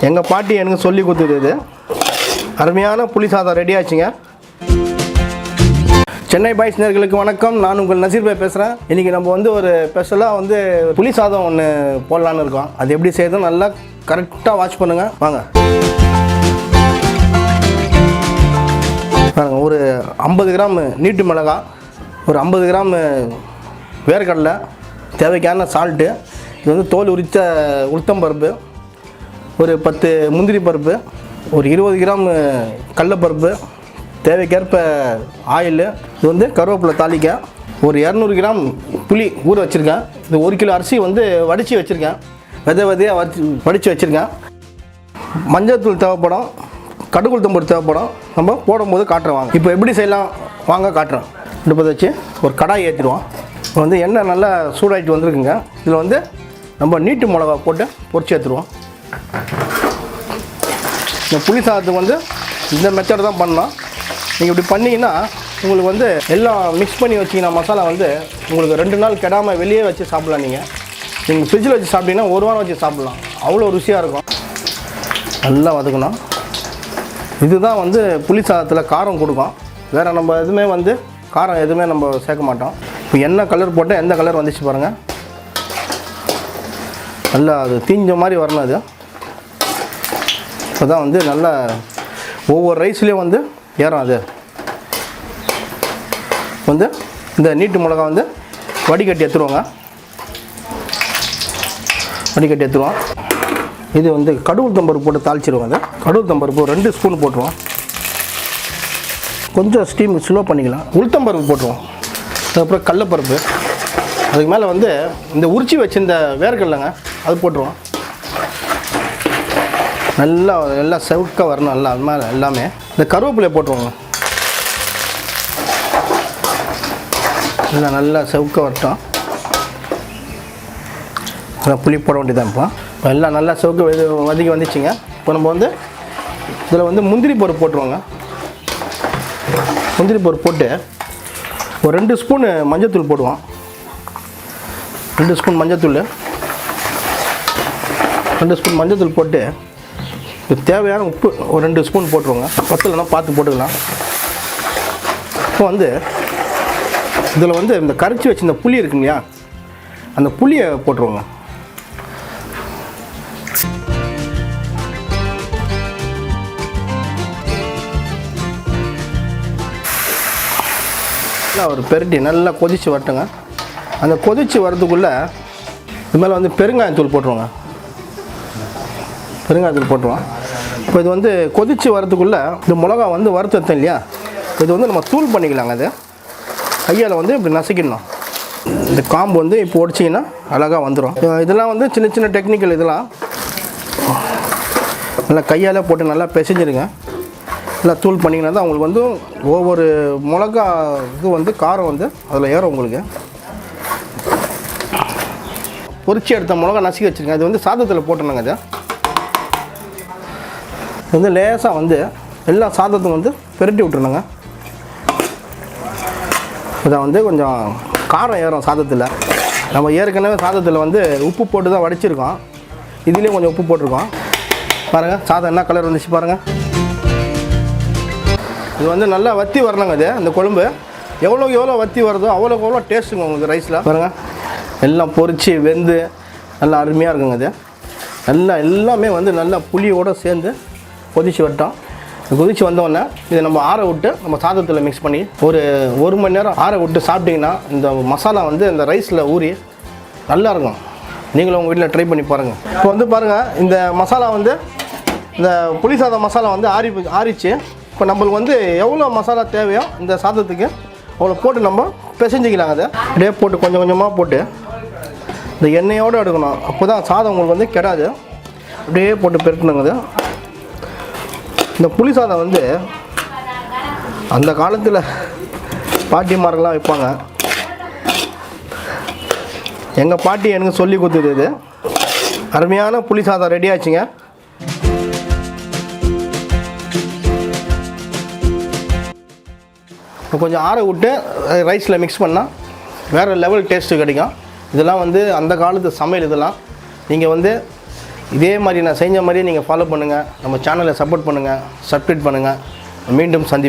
எங்கள் பாட்டி எனக்கு சொல்லி கொடுத்தது அருமையான புளி சாதம் ரெடி ஆச்சுங்க. சென்னை பாய்ஸ் நேர்களுக்கு வணக்கம். நான் உங்கள் நசீர் பாய் பேசுகிறேன். இன்றைக்கி நம்ம வந்து ஒரு ஸ்பெஷலாக புளி சாதம் ஒன்று போடலான்னு இருக்கோம். அது எப்படி செய்யணும் நல்லா கரெக்டாக வாட்ச் பண்ணுங்கள். வாங்க. ஒரு 50 கிராம் நீட்டு மிளகாய், ஒரு 50 கிராம் வேர்க்கடலை, தேவைக்கான சால்ட்டு, இது வந்து தோல் உரித்த உளுத்தம்பருப்பு, ஒரு 10 முந்திரி பருப்பு, ஒரு 20 கிராம் கடலைப்பருப்பு, தேவைக்கேற்ப ஆயில், இது வந்து கருவேப்பிலை தாளிக்க, ஒரு 200 கிராம் புளி ஊற வச்சுருக்கேன். இது 1 கிலோ அரிசி வந்து வடித்து வச்சுருக்கேன், விதையாக வடித்து வச்சுருக்கேன். மஞ்சள் தூள் தேவைப்படும், கடுகு உளுத்தம்பருப்பு தேவைப்படும். நம்ம போடும்போது காட்டுறேன் வாங்க. இப்போ எப்படி செய்யலாம் வாங்க காட்டுறேன். அடுப்பை வச்சு ஒரு கடாய் ஏற்றிடுவோம். இப்போ வந்து எண்ணெய் நல்லா சூடாகிட்டு வந்துருக்குங்க. இதில் வந்து நம்ம நீட்டு மிளகா போட்டு பொரிச்சு ஏற்றுருவோம். இந்த புளி சாதத்துக்கு வந்து இந்த மெத்தட் தான் பண்ணலாம். நீங்கள் இப்படி பண்ணிங்கன்னா உங்களுக்கு வந்து எல்லாம் மிக்ஸ் பண்ணி வச்சிங்கன்னா மசாலா வந்து உங்களுக்கு 2 நாள் கெடாமல் வெளியே வச்சு சாப்பிட்லாம். நீங்கள் ஃப்ரிட்ஜில் வச்சு சாப்பிட்டீங்கன்னா 1 வாரம் வச்சு சாப்பிட்லாம். அவ்வளோ ருசியாக இருக்கும். நல்லா வதக்கணும். இதுதான் வந்து புளி சாதத்தில் காரம் கொடுக்கும். வேறு நம்ம எதுவுமே வந்து காரம் எதுவுமே நம்ம சேர்க்க மாட்டோம். இப்போ என்ன கலர் போட்டால் எந்த கலர் வந்துச்சு பாருங்கள். நல்லா அது தீஞ்ச மாதிரி வரணும். அது இப்போ தான் வந்து நல்லா ஒவ்வொரு ரைஸ்லேயும் வந்து ஏறும். அது வந்து இந்த நீட்டு மிளகா வந்து வடிகட்டி எடுத்துருவோங்க. வடிகட்டி எடுத்துருவோம். இது வந்து கடுகு உளுத்தம்பருப்பு போட்டு தாளிச்சிருவோம். அதை கடுகு உளுத்தம்பருப்பு 2 ஸ்பூன் போட்டுருவோம். கொஞ்சம் ஸ்டீம் ஸ்லோ பண்ணிக்கலாம். உளுத்தம்பருப்பு போட்டுருவோம். அதுக்கப்புறம் கடலைப்பருப்பு, அதுக்கு மேலே வந்து இந்த உரிச்சி வச்சிருந்த வேர்க்கடலைங்க அது போட்டுருவோம். நல்லா செவுக்க வரணும். நல்லா அது மேலே எல்லாமே இந்த கருவேப்பிலையை போட்டுருவோங்க. நல்லா செவுக்க வரட்டும். புளி போட வேண்டியதான். இப்போ எல்லாம் நல்லா செவுக்க வதக்கி வந்துச்சுங்க. இப்போ நம்ம வந்து இதில் வந்து முந்திரி பருப்பு போட்டுருவோங்க. முந்திரி பருப்பு போட்டு ஒரு 2 ஸ்பூன் மஞ்சத்தூள் போடுவோம். 2 ஸ்பூன் மஞ்சத்தூள், 2 ஸ்பூன் மஞ்சத்தூள் போட்டு தேவையான உப்பு ஒரு 2 ஸ்பூன் போட்டுருவோங்க. பத்தலைன்னா பார்த்து போட்டுக்கலாம். இப்போ வந்து இதில் வந்து இந்த கரைச்சி வச்சு இந்த புளி இருக்குங்க இல்லையா, அந்த புளியை போட்டுருவோங்க. ஒரு பெருட்டி நல்லா கொதித்து வரட்டுங்க. அந்த கொதித்து வரதுக்குள்ளே இது மேலே வந்து பெருங்காயத்தூள் போட்டுருவோங்க. பெருங்காயத்தூள் போட்டுருவோம். இப்போ இது வந்து கொதித்து வரதுக்குள்ளே இந்த மிளகா வந்து வறுத்தேன் இல்லையா, இது வந்து நம்ம தூள் பண்ணிக்கலாங்க. அது கையால் வந்து இப்படி நசுக்கிடணும். இந்த காம்பு வந்து இப்போ ஒடிச்சிங்கன்னா அழகாக வந்துடும். இதெல்லாம் வந்து சின்ன சின்ன டெக்னிக்கல். இதெல்லாம் நல்லா கையால் போட்டு நல்லா பிசைஞ்சிருங்க. நல்லா தூள் பண்ணிங்கன்னா தான் உங்களுக்கு வந்து ஒவ்வொரு மிளகா இது வந்து காரம் வந்து அதில் ஏறும். உங்களுக்கு பொரிச்சு எடுத்த மிளகா நசுக்கி வச்சுருங்க. அது வந்து சாதத்தில் போட்டுருங்க. அது வந்து லேசாக வந்து எல்லா சாதத்தையும் வந்து பெரட்டி விட்டுருணுங்க. இதை வந்து கொஞ்சம் காரம் ஏறும் சாதத்தில். நம்ம ஏற்கனவே சாதத்தில் வந்து உப்பு போட்டு தான் வடிச்சிருக்கோம். இதுலேயும் கொஞ்சம் உப்பு போட்டிருக்கோம். பாருங்கள் சாதம் என்ன கலர் வந்துச்சு பாருங்கள். இது வந்து நல்லா வற்றி வரணுங்க. அது அந்த குழம்பு எவ்வளோக்கு எவ்வளோ வற்றி வருதோ அவ்வளோக்கு எவ்வளோ டேஸ்ட்டுங்க உங்களுக்கு ரைஸில். பாருங்கள் எல்லாம் பொரித்து வெந்து நல்லா அருமையாக இருக்குங்க. அது நல்லா எல்லாமே வந்து நல்லா புளியோடு சேர்ந்து கொதித்து வரட்டும். கொதித்து வந்தோடனே இதை நம்ம ஆற விட்டு நம்ம சாதத்தில் மிக்ஸ் பண்ணி ஒரு 1 மணி நேரம் ஆற விட்டு சாப்பிட்டிங்கன்னா இந்த மசாலா வந்து இந்த ரைஸில் ஊறி நல்லாயிருக்கும். நீங்களும் உங்கள் வீட்டில் ட்ரை பண்ணி பாருங்கள். இப்போ வந்து பாருங்கள் இந்த மசாலா வந்து இந்த புளி சாதம் மசாலா வந்து ஆறிச்சு. இப்போ நம்மளுக்கு வந்து எவ்வளோ மசாலா தேவையோ இந்த சாதத்துக்கு அவ்வளோ போட்டு நம்ம பிசைஞ்சிக்கலாங்க. அதை அப்படியே போட்டு கொஞ்சம் கொஞ்சமாக போட்டு இந்த எண்ணெயோடு எடுக்கணும். அப்போ தான் சாதம் உங்களுக்கு வந்து கெடாது. அப்படியே போட்டு பெருட்டணுங்க. அது இந்த புளி சாதம் வந்து அந்த காலத்தில் பாட்டிமார்கள்லாம் வைப்பாங்க. எங்கள் பாட்டி எனக்கு சொல்லி கொடுத்தது. அருமையான புளி சாதம் ரெடி ஆச்சுங்க. கொஞ்சம் ஆற விட்டு ரைஸில் மிக்ஸ் பண்ணால் வேறு லெவல் டேஸ்ட்டு கிடைக்கும். இதெல்லாம் வந்து அந்த காலத்து சமையல். இதெல்லாம் நீங்கள் வந்து இதே மாதிரி நான் செஞ்ச மாதிரியே நீங்கள் ஃபாலோ பண்ணுங்கள், நம்ம சேனலை சப்போர்ட் பண்ணுங்கள், சப்ஸ்கிரைப் பண்ணுங்கள். மீண்டும் சந்திப்போம்.